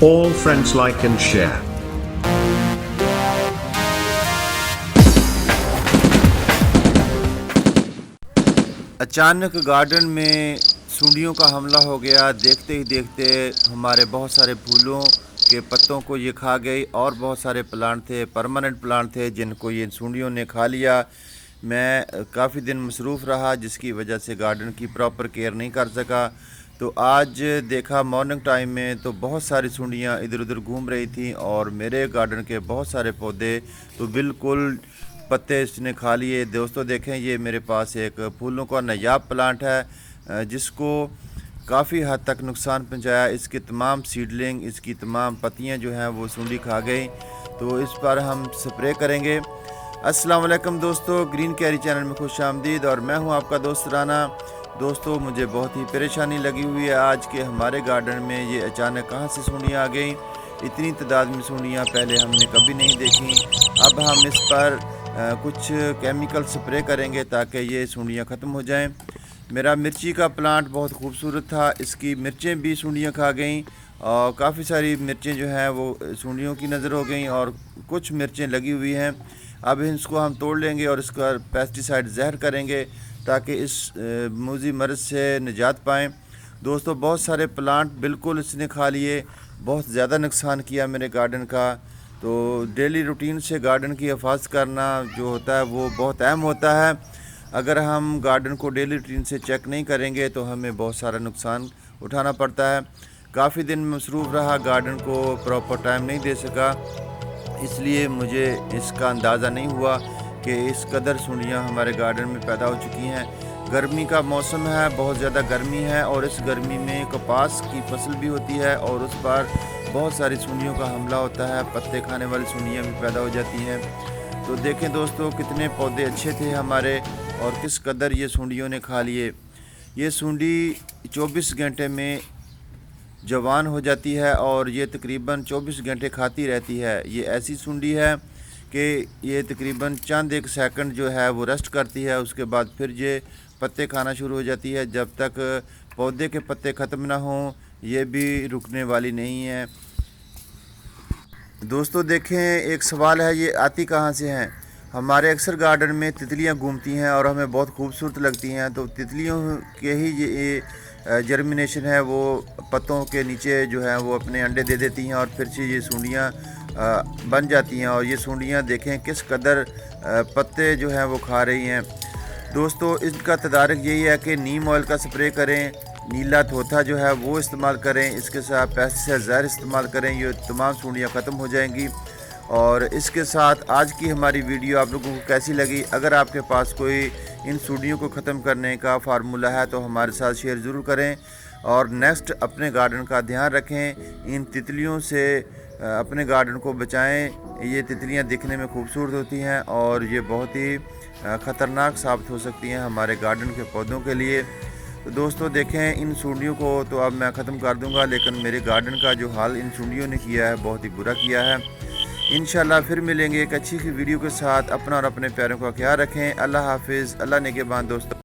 All friends like and share. अचानक garden में सुंडियों का हमला हो गया। देखते ही देखते हमारे बहुत सारे फूलों के पत्तों को ये खा गई और बहुत सारे प्लांट थे, परमानेंट प्लांट थे, जिनको ये सुंडियों ने खा लिया। मैं काफ़ी दिन मसरूफ़ रहा, जिसकी वजह से गार्डन की प्रॉपर केयर नहीं कर सका। तो आज देखा मॉर्निंग टाइम में तो बहुत सारी सुंडियाँ इधर उधर घूम रही थी और मेरे गार्डन के बहुत सारे पौधे तो बिल्कुल पत्ते इसने खा लिए। दोस्तों देखें, ये मेरे पास एक फूलों का नायाब प्लांट है जिसको काफ़ी हद तक नुकसान पहुंचाया। इसके तमाम सीडलिंग, इसकी तमाम पत्तियां जो हैं वो सुंडी खा गई। तो इस पर हम स्प्रे करेंगे। अस्सलाम वालेकुम दोस्तों, ग्रीन कैरी चैनल में खुश आमदीद और मैं हूं आपका दोस्त राना। दोस्तों मुझे बहुत ही परेशानी लगी हुई है आज के हमारे गार्डन में ये अचानक कहां से सुंडियां आ गई। इतनी तादाद में सुंडियां पहले हमने कभी नहीं देखी। अब हम इस पर कुछ केमिकल स्प्रे करेंगे ताकि ये सुंडियां ख़त्म हो जाएं। मेरा मिर्ची का प्लांट बहुत खूबसूरत था, इसकी मिर्चें भी सुंडियां खा गईं और काफ़ी सारी मिर्चें जो हैं वो सुंडियों की नज़र हो गईं और कुछ मिर्चें लगी हुई हैं। अब इसको हम तोड़ लेंगे और इसका पेस्टिसाइड ज़हर करेंगे ताकि इस मूजी मर्ज़ से निजात पाएँ। दोस्तों बहुत सारे प्लांट बिल्कुल इसने खा लिए, बहुत ज़्यादा नुकसान किया मेरे गार्डन का। तो डेली रूटीन से गार्डन की हिफाजत करना जो होता है वो बहुत अहम होता है। अगर हम गार्डन को डेली रूटीन से चेक नहीं करेंगे तो हमें बहुत सारा नुकसान उठाना पड़ता है। काफ़ी दिन मसरूफ़ रहा, गार्डन को प्रॉपर टाइम नहीं दे सका, इसलिए मुझे इसका अंदाज़ा नहीं हुआ कि इस कदर सुंडियाँ हमारे गार्डन में पैदा हो चुकी हैं। गर्मी का मौसम है, बहुत ज़्यादा गर्मी है और इस गर्मी में कपास की फसल भी होती है और उस पर बहुत सारी सुंडियों का हमला होता है। पत्ते खाने वाली सुंडियाँ भी पैदा हो जाती हैं। तो देखें दोस्तों, कितने पौधे अच्छे थे हमारे और किस कदर ये सुंडियों ने खा लिए। ये सुंडी 24 घंटे में जवान हो जाती है और ये तकरीबन 24 घंटे खाती रहती है। ये ऐसी सुंडी है कि ये तकरीबन चंद एक सेकंड जो है वो रेस्ट करती है, उसके बाद फिर ये पत्ते खाना शुरू हो जाती है। जब तक पौधे के पत्ते ख़त्म ना हों ये भी रुकने वाली नहीं है। दोस्तों देखें, एक सवाल है, ये आती कहाँ से हैं? हमारे अक्सर गार्डन में तितलियाँ घूमती हैं और हमें बहुत खूबसूरत लगती हैं। तो तितलियों के ही ये जर्मिनेशन है, वो पत्तों के नीचे जो है वो अपने अंडे दे देती हैं और फिर से ये सुंडियाँ बन जाती हैं। और ये सुंडियाँ देखें किस कदर पत्ते जो हैं वो खा रही हैं। दोस्तों इसका तदारक यही है कि नीम ऑयल का स्प्रे करें, नीला थोथा जो है वो इस्तेमाल करें, इसके साथ पेस्टिसाइड ज़हर इस्तेमाल करें, ये तमाम सुंडियाँ ख़त्म हो जाएंगी। और इसके साथ आज की हमारी वीडियो आप लोगों को कैसी लगी? अगर आपके पास कोई इन सुंडियों को ख़त्म करने का फार्मूला है तो हमारे साथ शेयर ज़रूर करें। और नेक्स्ट अपने गार्डन का ध्यान रखें, इन तितलियों से अपने गार्डन को बचाएं। ये तितलियां दिखने में खूबसूरत होती हैं और ये बहुत ही ख़तरनाक साबित हो सकती हैं हमारे गार्डन के पौधों के लिए। तो दोस्तों देखें, इन सुंडियों को तो अब मैं ख़त्म कर दूंगा, लेकिन मेरे गार्डन का जो हाल इन सुंडियों ने किया है बहुत ही बुरा किया है। इंशाल्लाह फिर मिलेंगे एक अच्छी सी वीडियो के साथ। अपना और अपने प्यारों का ख्याल रखें। अल्लाह हाफिज़, अल्लाह निगहबान दोस्तों।